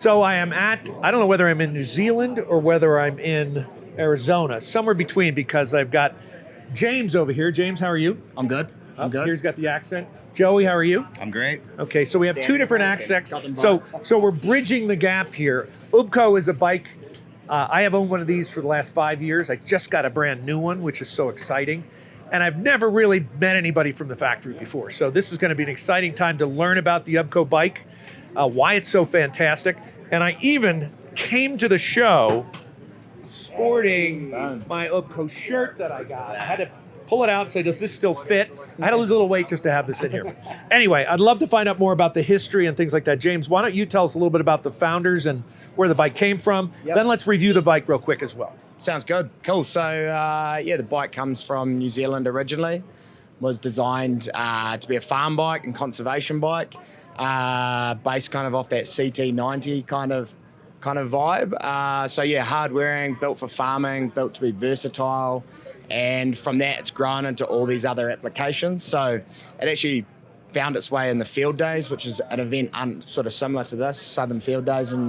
So I am at, I don't know whether I'm in New Zealand or whether I'm in Arizona, somewhere between, because I've got James over here. James, how are you? I'm good. I'm good. Here's got the accent. Joey, how are you? I'm great. Okay, so we have two different accents. So we're bridging the gap here. UBCO is a bike. I have owned one of these for the last 5 years. I just got a brand new one, which is so exciting. And I've never really met anybody from the factory before. So this is going to be an exciting time to learn about the UBCO bike, why it's so fantastic. And I even came to the show sporting my UBCO shirt that I got. I had to pull it out and say, does this still fit? I had to lose a little weight just to have this in here. Anyway, I'd love to find out more about the history and things like that. James, why don't you tell us a little bit about the founders and where the bike came from? Yep. Then let's review the bike real quick as well. Sounds good. Cool. So, yeah, the bike comes from New Zealand originally. Was designed to be a farm bike and conservation bike, based kind of off that CT90 kind of vibe. So yeah, hard wearing, built for farming, built to be versatile, and from that it's grown into all these other applications. So it actually found its way in the Field Days, which is an event sort of similar to this, Southern Field Days in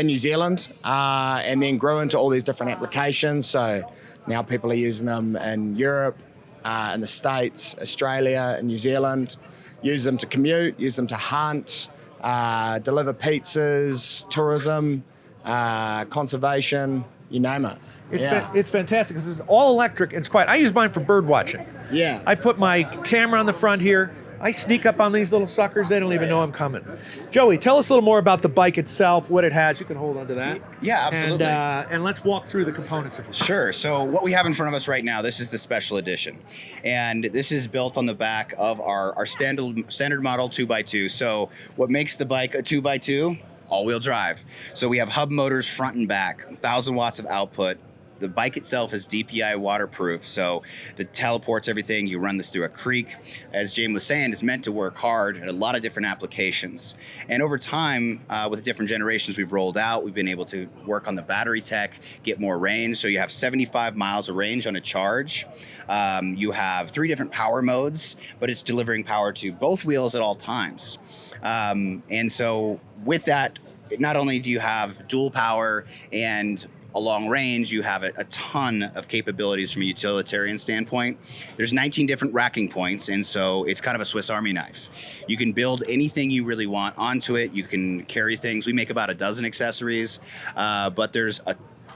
New Zealand, and then grew into all these different applications. So now people are using them in Europe, in the States, Australia, and New Zealand. Use them to commute, use them to hunt, deliver pizzas, tourism, conservation, you name it. It's fantastic because it's all electric and it's quiet. I use mine for bird watching. Yeah. I put my camera on the front here. I sneak up on these little suckers. They don't even know I'm coming. Joey, tell us a little more about the bike itself, what it has. You can hold on to that. Yeah, absolutely. And let's walk through the components of it. Sure. So what we have in front of us right now, this is the special edition. And this is built on the back of our standard model 2x2. So what makes the bike a 2x2? All-wheel drive. So we have hub motors front and back, 1,000 watts of output. The bike itself is DPI waterproof, so it teleports everything. You run this through a creek. As James was saying, it's meant to work hard in a lot of different applications. And over time, with the different generations we've rolled out, we've been able to work on the battery tech, get more range. So you have 75 miles of range on a charge. You have 3 different power modes, but it's delivering power to both wheels at all times. And so with that, not only do you have dual power and a long range, you have a ton of capabilities from a utilitarian standpoint. There's 19 different racking points, and so it's kind of a Swiss Army knife. You can build anything you really want onto it. You can carry things. We make about a dozen accessories, but there's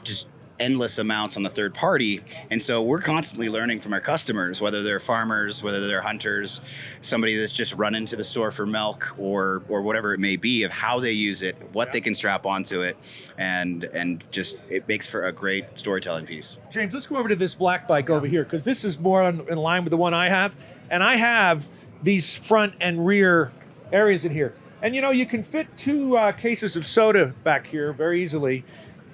just endless amounts on the third party. And so we're constantly learning from our customers, whether they're farmers, whether they're hunters, somebody that's just run into the store for milk or whatever it may be, of how they use it, what they can strap onto it, and just it makes for a great storytelling piece. James, let's go over to this black bike over here, because this is more in line with the one I have. And I have these front and rear areas in here. And you know, you can fit 2 cases of soda back here very easily.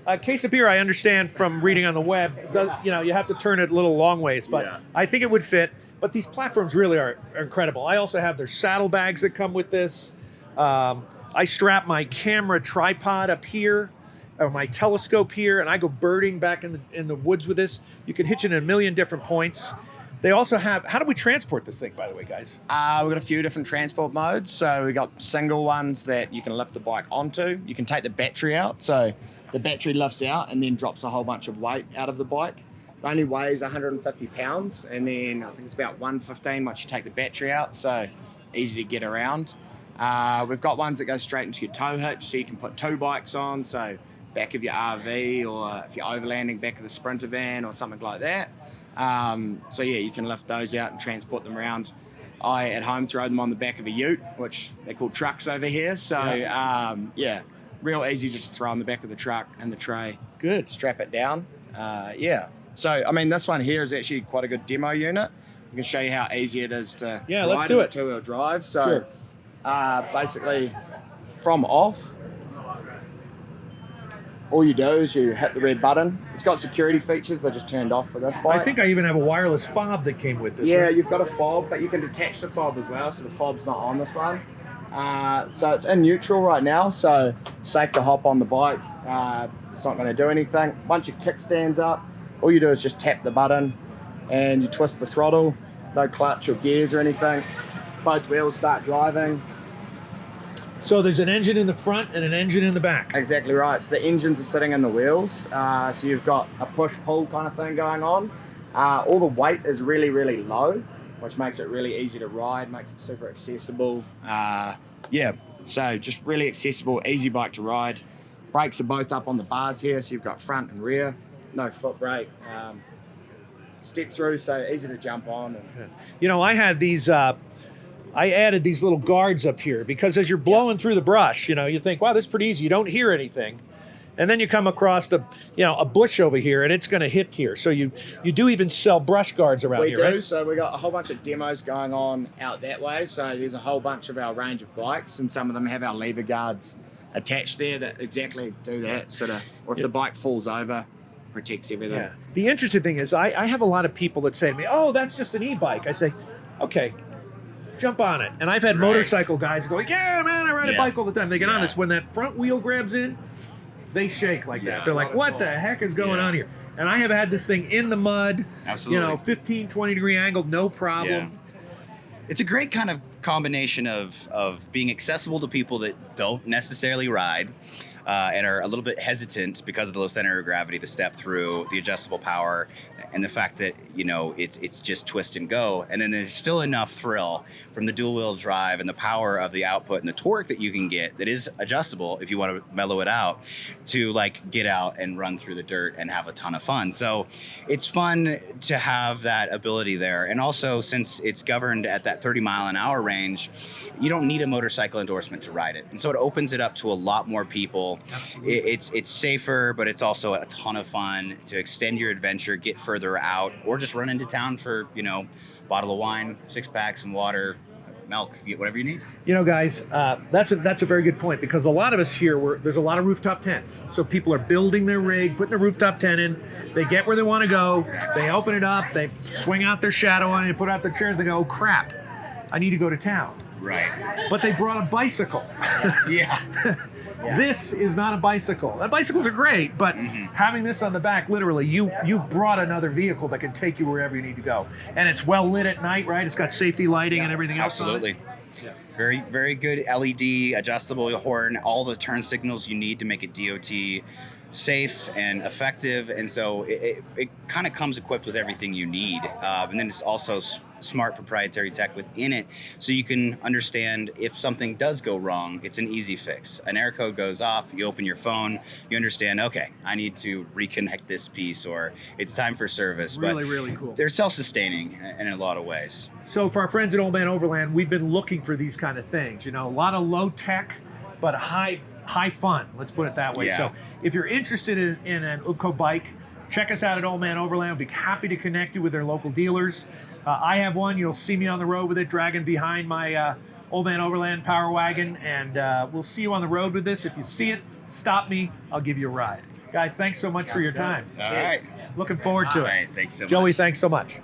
A case of beer, I understand from reading on the web, you know, you have to turn it a little long ways, but yeah. I think it would fit. But these platforms really are incredible. I also have their saddlebags that come with this. I strap my camera tripod up here, or my telescope here, and I go birding back in the woods with this. You can hitch it in a million different points. They also have, how do we transport this thing, by the way, guys? We've got a few different transport modes. So we've got single ones that you can lift the bike onto. You can take the battery out. So the battery lifts out and then drops a whole bunch of weight out of the bike. It only weighs 150 pounds, and then I think it's about 115 once you take the battery out, so easy to get around. We've got ones that go straight into your tow hitch, so you can put 2 bikes on, so back of your RV, or if you're overlanding, back of the Sprinter van or something like that. So yeah, you can lift those out and transport them around. I, at home, throw them on the back of a ute, which they call trucks over here, so yeah. Real easy just to throw on the back of the truck and the tray. Good. Strap it down. Yeah. So, I mean, this one here is actually quite a good demo unit. We can show you how easy it is to let's do it. 2-wheel drive. So, basically, from off, all you do is you hit the red button. It's got security features that just turned off for this bike. I think I even have a wireless fob that came with this. Yeah, right? You've got a fob, but you can detach the fob as well, so the fob's not on this one. So it's in neutral right now, so safe to hop on the bike. It's not going to do anything. Once your kickstand's up, all you do is just tap the button and you twist the throttle. No clutch or gears or anything. Both wheels start driving. So there's an engine in the front and an engine in the back. Exactly right. So the engines are sitting in the wheels. So you've got a push-pull kind of thing going on. All the weight is really, really low, which makes it really easy to ride, makes it super accessible. Yeah, so just really accessible, easy bike to ride. Brakes are both up on the bars here, so you've got front and rear, no foot brake. Step through, so easy to jump on. And You know, I had these, I added these little guards up here because as you're blowing through the brush, you know, you think, wow, this is pretty easy. You don't hear anything. And then you come across a bush over here and it's going to hit here. So you do even sell brush guards around we here, do, right? so we got a whole bunch of demos going on out that way. So there's a whole bunch of our range of bikes, and some of them have our lever guards attached there that exactly do that. Sort of, or if the bike falls over, protects everything. Yeah. The interesting thing is I have a lot of people that say to me, oh, that's just an e-bike. I say, okay, jump on it. And I've had motorcycle guys going, yeah, man, I ride a bike all the time. They get on this. When that front wheel grabs in, they shake like that. They're like, what the heck is going on here? And I have had this thing in the mud, Absolutely. you know, 15, 20 degree angle, no problem. Yeah. It's a great kind of combination of being accessible to people that don't necessarily ride and are a little bit hesitant because of the low center of gravity, the step through, the adjustable power, and the fact that, you know, it's just twist and go. And then there's still enough thrill from the dual wheel drive and the power of the output and the torque that you can get that is adjustable if you want to mellow it out to like get out and run through the dirt and have a ton of fun. So it's fun to have that ability there. And also, since it's governed at that 30-mile-an-hour range, you don't need a motorcycle endorsement to ride it. And so it opens it up to a lot more people. It's safer, but it's also a ton of fun to extend your adventure, get further out, or just run into town for, you know, bottle of wine, 6-pack, some water, milk, get whatever you need. You know, guys, that's a very good point, because a lot of us here, there's a lot of rooftop tents. So people are building their rig, putting a rooftop tent in, they get where they want to go, they open it up, they swing out their shadow on it, put out their chairs, they go, oh crap, I need to go to town. Right. But they brought a bicycle. Yeah. This is not a bicycle. Bicycles are great, but having this on the back, literally, you brought another vehicle that can take you wherever you need to go. And it's well lit at night, right? It's got safety lighting and everything else. Absolutely. Very, very good LED, adjustable horn, all the turn signals you need to make it DOT safe and effective. And so it kind of comes equipped with everything you need. And then it's also smart proprietary tech within it, so you can understand if something does go wrong, it's an easy fix. An error code goes off, you open your phone, you understand, okay, I need to reconnect this piece, or it's time for service. Really, really cool. They're self-sustaining in a lot of ways. So for our friends at Old Man Overland, we've been looking for these kind of things. You know, a lot of low tech, but high fun. Let's put it that way. Yeah. So if you're interested in an UBCO bike, check us out at Old Man Overland. We'll be happy to connect you with their local dealers. I have one. You'll see me on the road with it, dragging behind my Old Man Overland Power Wagon, and we'll see you on the road with this. If you see it, stop me. I'll give you a ride. Guys, thanks so much for your time. All right. Looking forward to it. Thanks so much. Joey, thanks so much.